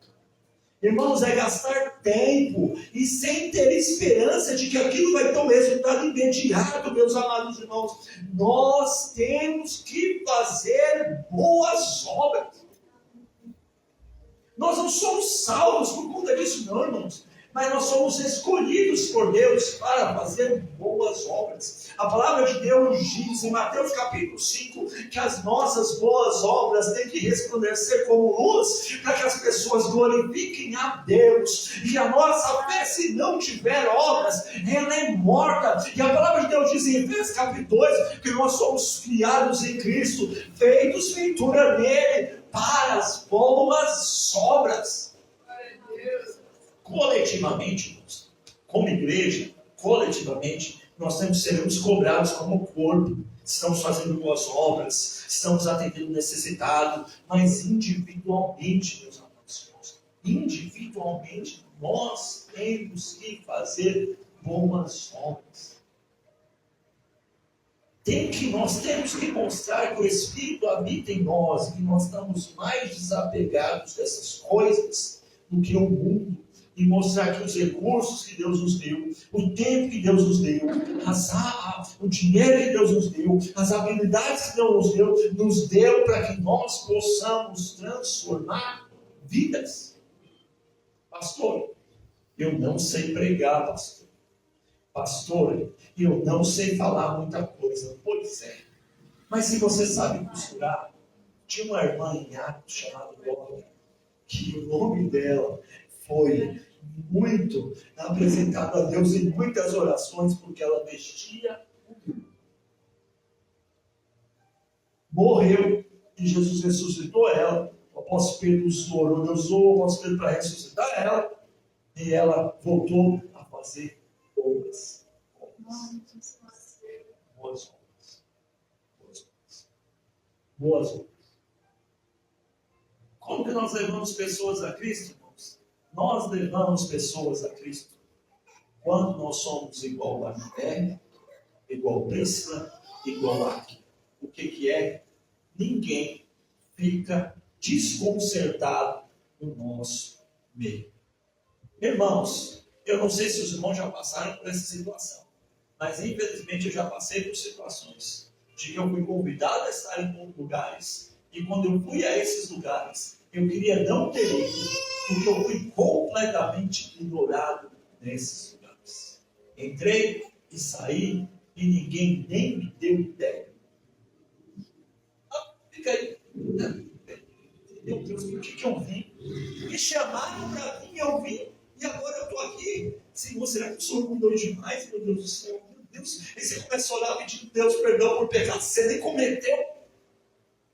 Irmãos, é gastar tempo e sem ter esperança de que aquilo vai ter um resultado imediato, meus amados irmãos. Nós temos que fazer boas obras. Nós não somos salvos por conta disso, não, irmãos. Mas nós somos escolhidos por Deus para fazer boas obras. A palavra de Deus diz em Mateus capítulo 5 que as nossas boas obras têm que resplandecer como luz para que as pessoas glorifiquem a Deus. E a nossa fé, se não tiver obras, ela é morta. E a palavra de Deus diz em Efésios capítulo 2 que nós somos criados em Cristo, feitos feitura nele para as boas obras. Coletivamente, como igreja, coletivamente, nós seremos cobrados como corpo. Estamos fazendo boas obras, estamos atendendo o necessitado, mas individualmente, meus amados irmãos, individualmente, nós temos que fazer boas obras. Nós temos que mostrar que o Espírito habita em nós, e que nós estamos mais desapegados dessas coisas do que o mundo. E mostrar que os recursos que Deus nos deu, o tempo que Deus nos deu, o dinheiro que Deus nos deu, as habilidades que Deus nos deu para que nós possamos transformar vidas. Pastor, eu não sei pregar, pastor. Pastor, eu não sei falar muita coisa. Pois é. Mas se você sabe costurar, tinha uma irmã em Atos chamada Glória, que o nome dela foi muito apresentado a Deus em muitas orações, porque ela vestia o brilho. Morreu e Jesus ressuscitou ela. O apóstolo Pedro usou o apóstolo Pedro para ressuscitar ela, e ela voltou a fazer boas obras. Boas obras. Boas obras. Boas obras. Como que nós levamos pessoas a Cristo, irmãos? Nós levamos pessoas a Cristo quando nós somos igual a José, igual a Priscila, igual a Aquila. O que é? Ninguém fica desconcertado no nosso meio. Irmãos, eu não sei se os irmãos já passaram por essa situação, mas infelizmente eu já passei por situações de que eu fui convidado a estar em lugares, e quando eu fui a esses lugares, eu queria não ter ido, porque eu fui completamente ignorado nesses lugares. Entrei e saí e ninguém nem me deu ideia. Fica aí. Meu Deus, por que eu vim? Me chamaram para vir, eu vim, e agora eu estou aqui. Senhor, será que o Senhor mudou demais, meu Deus do céu? Meu Deus. E você começa a orar pedindo Deus perdão por pecados que você nem cometeu.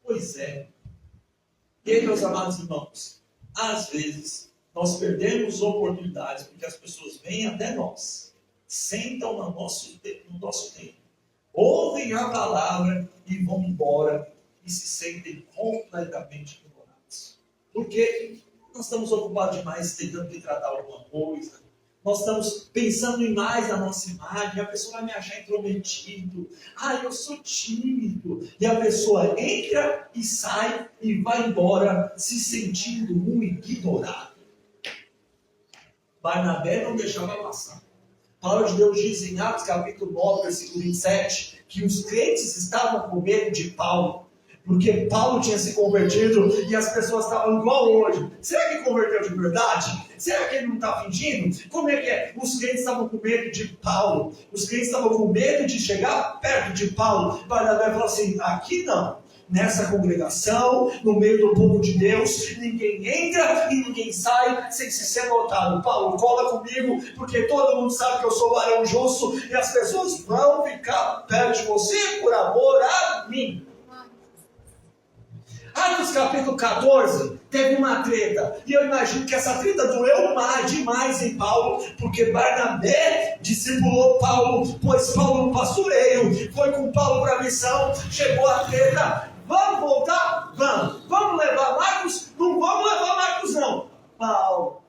Pois é. E aí, meus amados irmãos, às vezes nós perdemos oportunidades porque as pessoas vêm até nós, sentam no nosso tempo, ouvem a palavra e vão embora e se sentem completamente ignorados. Por quê? Nós estamos ocupados demais tentando te tratar alguma coisa. Nós estamos pensando em mais na nossa imagem. A pessoa vai me achar intrometido. Eu sou tímido. E a pessoa entra e sai e vai embora se sentindo um ignorado. Barnabé não deixava passar. A palavra de Deus diz em Atos capítulo 9, versículo 27, que os crentes estavam com medo de Paulo, porque Paulo tinha se convertido e as pessoas estavam igual hoje. Será que converteu de verdade? Será que ele não está fingindo? Como é que é? Os crentes estavam com medo de Paulo. Os crentes estavam com medo de chegar perto de Paulo. Barnabé falou assim, aqui não. Nessa congregação, no meio do povo de Deus, ninguém entra e ninguém sai sem se ser notado. Paulo, cola comigo, porque todo mundo sabe que eu sou varão justo e as pessoas vão ficar perto de você por amor a mim. Atos capítulo 14, teve uma treta, e eu imagino que essa treta doeu demais em Paulo, porque Barnabé discipulou Paulo, pôs Paulo no pastoreio, foi com Paulo para a missão, chegou a treta, vamos voltar? Vamos levar Marcos? Não vamos levar Marcos não. Paulo,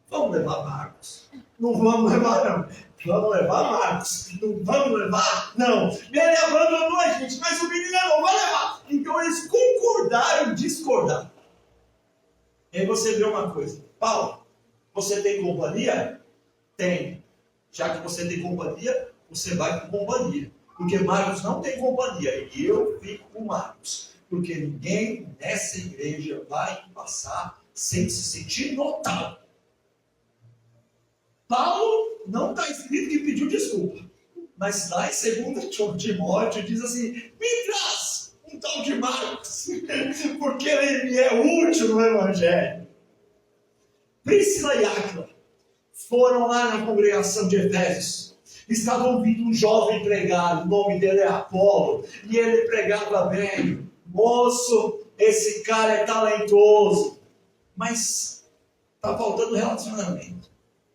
vamos levar Marcos? Não vamos levar não. Vamos levar Marcos? Não vamos levar? Não. Ele abandonou a gente, mas o menino não vai levar. Então eles concordaram em discordar. E aí você vê uma coisa. Paulo, você tem companhia? Tem. Já que você tem companhia, você vai com companhia. Porque Marcos não tem companhia. E eu fico com Marcos. Porque ninguém nessa igreja vai passar sem se sentir notado. Paulo não está escrito que pediu desculpa. Mas lá em 2 Timóteo diz assim, me traz um tal de Marcos, porque ele é útil no Evangelho. Priscila e Áquila foram lá na congregação de Efésios. Estavam ouvindo um jovem pregar, o nome dele é Apolo, e ele pregava bem. Moço, esse cara é talentoso, mas está faltando relacionamento.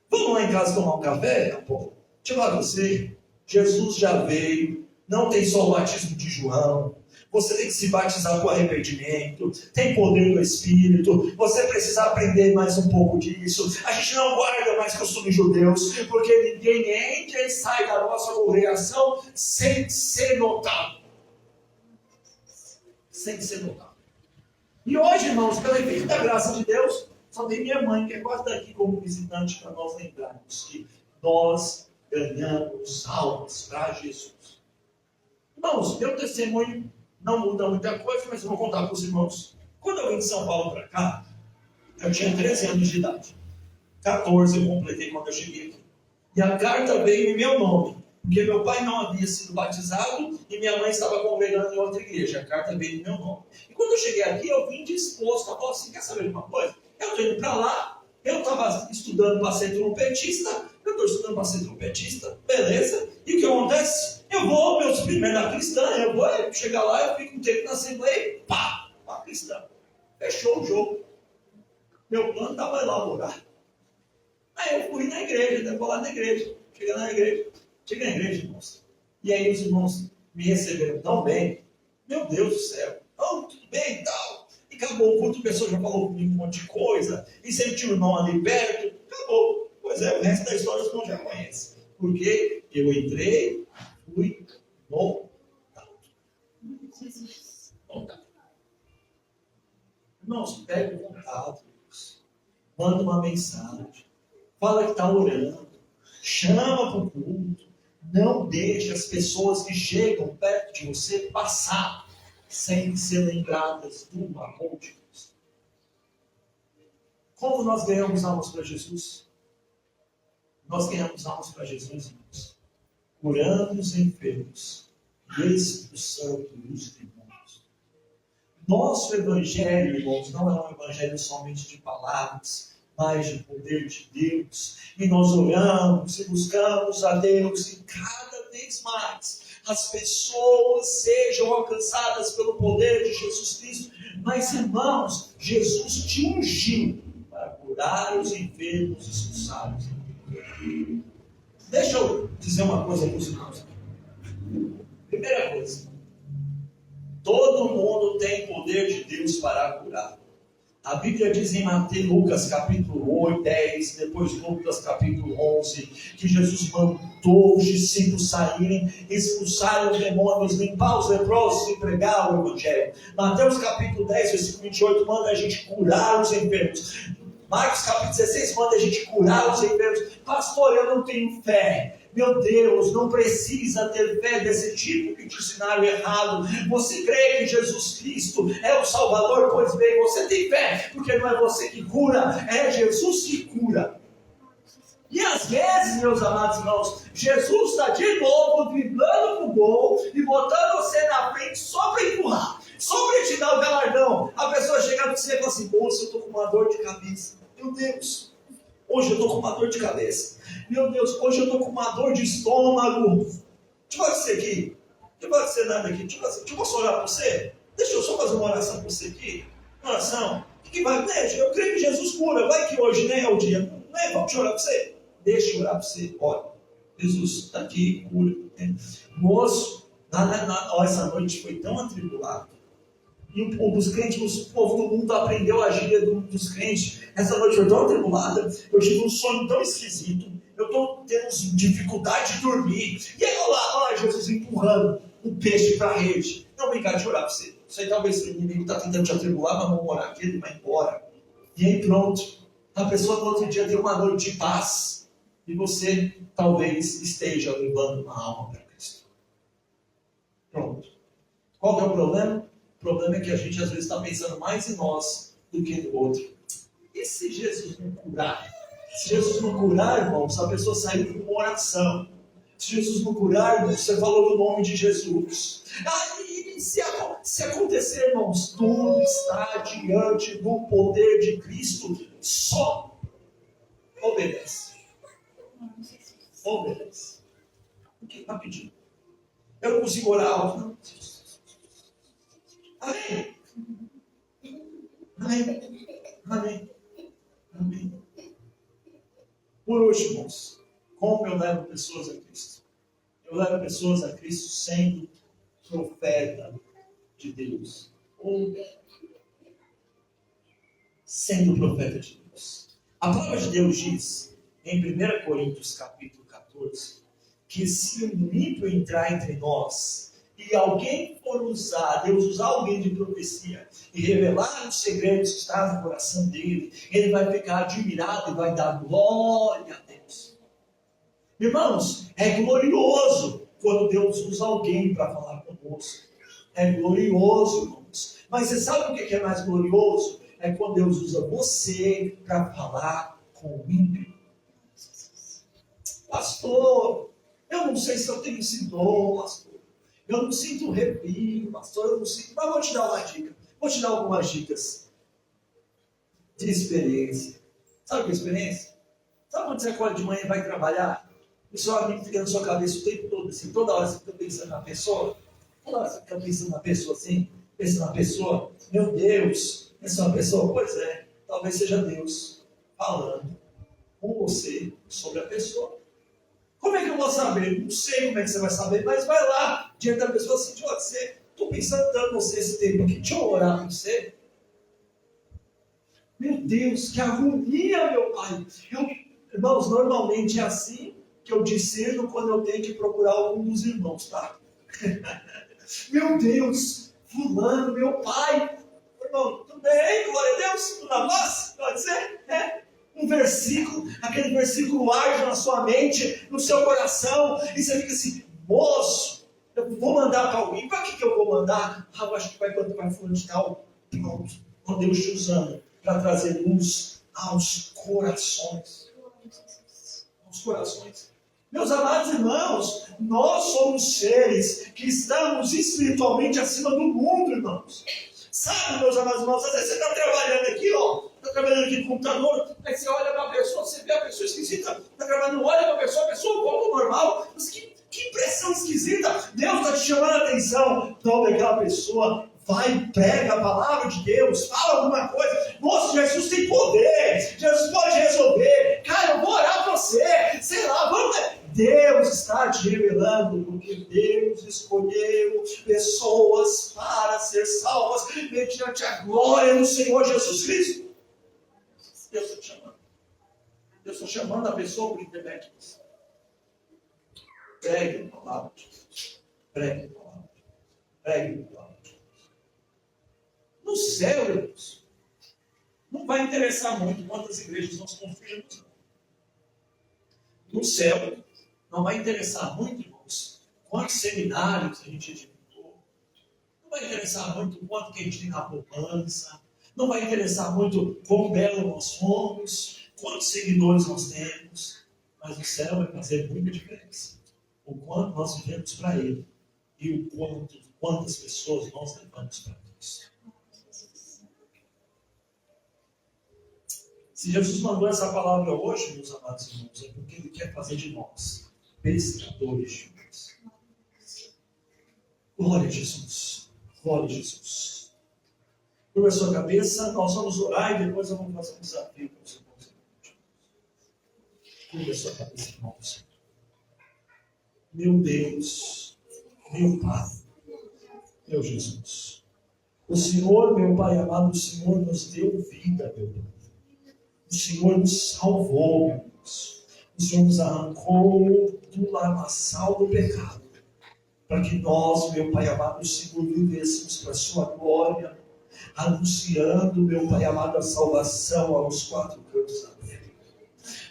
Vamos lá em casa tomar um café? Apolo? Deixa eu falar com você. Jesus já veio, não tem só o batismo de João. Você tem que se batizar com arrependimento, tem poder do Espírito, você precisa aprender mais um pouco disso. A gente não guarda mais costumes judeus, porque ninguém entra e sai da nossa congregação sem ser notado. Sem ser notado. E hoje, irmãos, pelo efeito da graça de Deus, só tem minha mãe, que é quase daqui como visitante, para nós lembrarmos que nós ganhamos almas para Jesus. Irmãos, meu testemunho não muda muita coisa, mas eu vou contar para os irmãos. Quando eu vim de São Paulo para cá, eu tinha 13 anos de idade. 14 eu completei quando eu cheguei aqui. E a carta veio em meu nome, porque meu pai não havia sido batizado e minha mãe estava congregando em outra igreja. A carta veio em meu nome. E quando eu cheguei aqui, eu vim disposto a falar assim, quer saber de uma coisa? Eu estou indo para lá, eu estava estudando para ser trompetista, beleza. E o que acontece? Eu vou, meu primeiro da cristã, eu vou chegar lá, eu fico um tempo na assembleia e pá, a cristã. Fechou o jogo. Meu plano estava elaborado. Aí eu fui na igreja, eu vou lá na igreja. Cheguei na igreja, irmãos. E aí os irmãos me receberam tão bem. Meu Deus do céu. Tudo bem e tal. E acabou o culto, a pessoa já falou comigo um monte de coisa. E sempre tinha um irmão ali perto. Acabou. Pois é, o resto da história os irmãos já conhecem. Porque eu entrei, fui notado. Irmãos, pega o contato. Manda uma mensagem. Fala que está orando. Chama para o culto. Não deixe as pessoas que chegam perto de você passar sem ser lembradas do amor de Deus. Como nós ganhamos almas para Jesus? Nós ganhamos almas para Jesus, irmãos, curando os enfermos e expulsando os demônios. Nosso evangelho, irmãos, não é um evangelho somente de palavras, mas de poder de Deus. E nós oramos e buscamos a Deus e cada vez mais as pessoas sejam alcançadas pelo poder de Jesus Cristo. Mas, irmãos, Jesus te ungiu para curar os enfermos e expulsar os demônios. Deixa eu dizer uma coisa para os irmãos. Primeira coisa, Todo mundo tem poder de Deus para curar. A Bíblia diz em Lucas capítulo 8, 10, depois Lucas capítulo 11, que Jesus mandou os discípulos saírem, expulsar os demônios, limpar os leprosos e pregar o Evangelho. Mateus capítulo 10, versículo 28, manda a gente curar os enfermos. Marcos capítulo 16 manda a gente curar os enfermos. Pastor, eu não tenho fé. Meu Deus, não precisa ter fé desse tipo que te ensinaram errado. Você crê que Jesus Cristo é o Salvador? Pois bem, você tem fé, porque não é você que cura, é Jesus que cura. E às vezes, meus amados irmãos, Jesus está de novo driblando pro gol e botando você na frente só para empurrar, só para te dar o galardão. A pessoa chega para você e fala assim: moça, eu estou com uma dor de cabeça. Meu Deus, hoje eu estou com uma dor de cabeça. Meu Deus, hoje eu estou com uma dor de estômago. Deixa eu falar com você aqui. Deixa eu falar com você nada aqui. Deixa eu posso orar por você? Deixa eu só fazer uma oração por você aqui. Uma oração. Que vai, né? Eu creio que Jesus cura. Vai que hoje, né, é o dia. Não é? Vamos orar por você? Deixa eu orar por você. Olha, Jesus está aqui, cura. Né? Moço, essa noite foi tão atribulado. E os crentes, o povo do mundo aprendeu a gíria dos crentes. Essa noite foi tão atribulada. Eu tive um sono tão esquisito. Eu estou tendo dificuldade de dormir. E aí, olha lá Jesus empurrando o peixe para a rede. Não, vem cá, deixa eu orar para você. Isso aí talvez o inimigo está tentando te atribular, mas vamos orar aqui, ele vai embora. E aí pronto. A pessoa no outro dia tem uma noite de paz. E você talvez esteja levando uma alma para Cristo. Pronto. Qual que é o problema? O problema é que a gente às vezes está pensando mais em nós do que no outro. E se Jesus não curar? Se Jesus não curar, irmãos, a pessoa sair de uma oração. Se Jesus não curar, irmãos, você falou do nome de Jesus. E se acontecer, irmãos, tudo está diante do poder de Cristo. Só obedece. Obedece. Ok, rapidinho. Eu não consigo orar alto, não. Amém. Amém. Amém. Amém. Por último, irmãos, como eu levo pessoas a Cristo? Eu levo pessoas a Cristo sendo profeta de Deus. Ou sendo profeta de Deus. A palavra de Deus diz, em 1 Coríntios capítulo 14, que se um ímpio entrar entre nós, e alguém for Deus usar alguém de profecia e revelar os segredos que estão no coração dele, ele vai ficar admirado e vai dar glória a Deus. Irmãos, é glorioso quando Deus usa alguém para falar conosco. É glorioso, irmãos. Mas você sabe o que é mais glorioso? É quando Deus usa você para falar com o ímpio. Pastor, eu não sei se eu tenho esse dom, pastor. Eu não sinto arrepio, pastor, eu não sinto. Mas vou te dar uma dica. Vou te dar algumas dicas de experiência. Sabe o que é experiência? Sabe quando você acorda de manhã e vai trabalhar? E seu amigo fica na sua cabeça o tempo todo, assim, toda hora você fica pensando na pessoa. Toda hora você fica pensando na pessoa assim, pensando na pessoa. Meu Deus, essa é uma pessoa? Pois é, talvez seja Deus falando com você sobre a pessoa. Como é que eu vou saber? Não sei como é que você vai saber, mas vai lá diante da pessoa assim, estou pensando tanto em você esse tempo aqui, deixa eu orar por você. Meu Deus, que agonia, meu pai. Irmãos, normalmente é assim que eu discerno quando eu tenho que procurar algum dos irmãos, tá? Meu Deus, fulano, meu pai. Irmão, tudo bem, glória a Deus, tudo na paz, pode ser? Um versículo, aquele versículo age na sua mente, no seu coração, e você fica assim, moço, eu vou mandar para alguém. Para que eu vou mandar? Eu acho que vai para fulano de tal. Pronto, com Deus te usando para trazer luz aos corações. Aos corações. Meus amados irmãos, nós somos seres que estamos espiritualmente acima do mundo, irmãos. Sabe, meus amados irmãos, às vezes você está trabalhando aqui, está trabalhando aqui no computador, aí você olha para a pessoa, você vê a pessoa esquisita, está trabalhando, olha para a pessoa volta ao normal, mas que impressão esquisita. Deus está te chamando a atenção. Então, aquela pessoa vai, prega a palavra de Deus, fala alguma coisa. Nossa, Jesus tem poder, Jesus pode resolver. Cara, eu vou orar para você, sei lá, Deus está te revelando, porque Deus escolheu pessoas para ser salvas mediante a glória do Senhor Jesus Cristo. Deus está te chamando. Deus está chamando a pessoa por internet. Pregue a palavra de Deus. Pregue a palavra de Deus. Pregue a palavra de Deus. No céu, Deus, não vai interessar muito quantas igrejas nós construímos. No céu, não vai interessar muito, irmãos, quantos seminários a gente editou. Não vai interessar muito quanto que a gente tem na poupança. Não vai interessar muito quão belo nós somos, quantos seguidores nós temos. Mas o céu vai fazer muita diferença. O quanto nós vivemos para Ele e o quantas pessoas nós levamos para Cristo. Se Jesus mandou essa palavra hoje, meus amados irmãos, é porque Ele quer fazer de nós pescadores de homens. Glória a Jesus. Glória a Jesus. Curva a sua cabeça, nós vamos orar e depois eu vou fazer um desafio com os irmãos. Curva a sua cabeça, irmãos. Meu Deus, meu Pai, meu Jesus. O Senhor, meu Pai amado, o Senhor nos deu vida, meu Deus. O Senhor nos salvou, meu Deus. O Senhor nos arrancou do lamaçal do pecado, para que nós, meu Pai amado, o Senhor, vivêssemos para a sua glória, anunciando, meu Pai amado, a salvação aos quatro cantos da terra.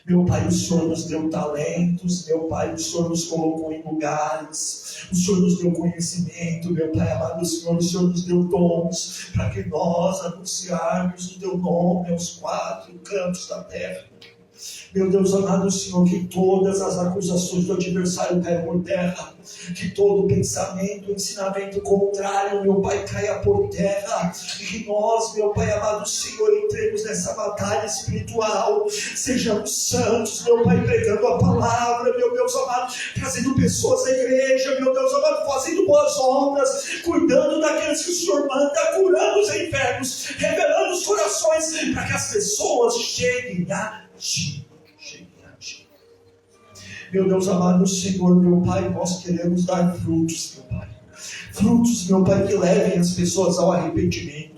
Meu Pai, o Senhor nos deu talentos, meu Pai, o Senhor nos colocou em lugares, o Senhor nos deu conhecimento, meu Pai amado, o Senhor nos deu dons, para que nós anunciarmos o teu nome aos quatro cantos da terra. Meu Deus amado, Senhor, que todas as acusações do adversário caiam por terra, que todo pensamento, ensinamento contrário, meu Pai, caia por terra, e que nós, meu Pai amado, Senhor, entremos nessa batalha espiritual, sejamos santos, meu Pai, pregando a palavra, meu Deus amado, trazendo pessoas à igreja, meu Deus amado, fazendo boas obras, cuidando daqueles que o Senhor manda, curando os enfermos, revelando os corações, para que as pessoas cheguem a Ti. Meu Deus amado, Senhor, meu Pai, nós queremos dar frutos, meu Pai. Frutos, meu Pai, que levem as pessoas ao arrependimento.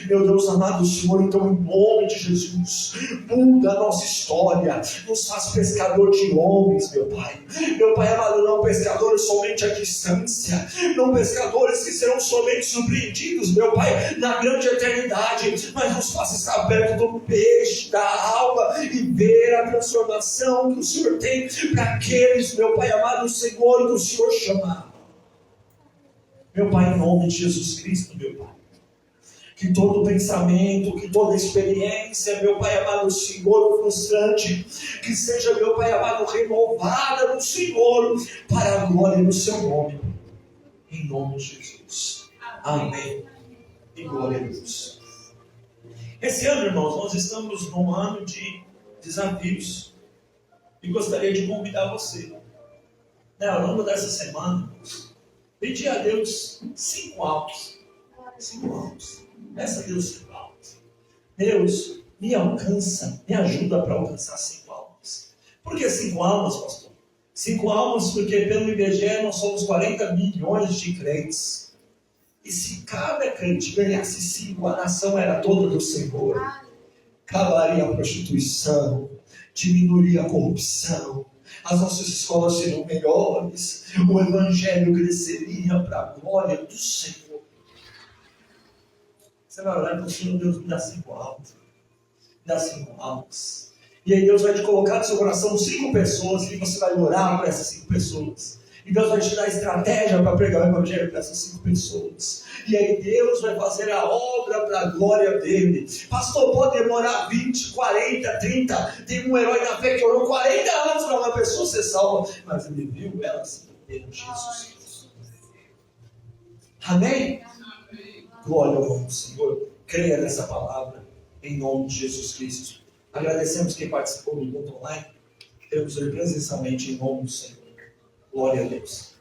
Meu Deus amado, Senhor, então em nome de Jesus, muda a nossa história, nos faz pescador de homens, meu Pai. Meu Pai amado, não pescadores somente à distância, não pescadores que serão somente surpreendidos, meu Pai, na grande eternidade, mas nos faz estar perto do peixe, da alma e ver a transformação que o Senhor tem para aqueles, meu Pai amado, Senhor, que o Senhor chamar. Meu Pai, em nome de Jesus Cristo, meu Pai. Que todo pensamento, que toda experiência, meu Pai amado, Senhor, frustrante, que seja, meu Pai amado, renovada no Senhor, para a glória do Seu nome. Em nome de Jesus. Amém. E glória a Deus. Esse ano, irmãos, nós estamos num ano de desafios. E gostaria de convidar você, ao longo dessa semana, irmãos, pedir a Deus 5 alvos. 5 alvos. Peça a Deus 5 alvos. Deus, me alcança, me ajuda para alcançar 5 almas. Por que 5 almas, pastor? 5 almas porque pelo IBGE nós somos 40 milhões de crentes. E se cada crente ganhasse 5, a nação era toda do Senhor. Acabaria a prostituição, diminuiria a corrupção, as nossas escolas seriam melhores, o evangelho cresceria para a glória do Senhor. Você vai orar para o Senhor, Deus, me dá 5 almas. Me dá 5 almas. E aí Deus vai te colocar no seu coração 5 pessoas e você vai orar para essas 5 pessoas. E Deus vai te dar estratégia para pregar o evangelho para essas 5 pessoas. E aí Deus vai fazer a obra para a glória dele. Pastor, pode demorar 20, 40, 30. Tem um herói da fé que orou 40 anos para uma pessoa ser salva. Mas ele viu ela se render em Jesus. Amém? Glória ao nome do Senhor. Creia nessa palavra, em nome de Jesus Cristo. Agradecemos quem participou do culto online. Queremos ver presencialmente em nome do Senhor. Glória a Deus.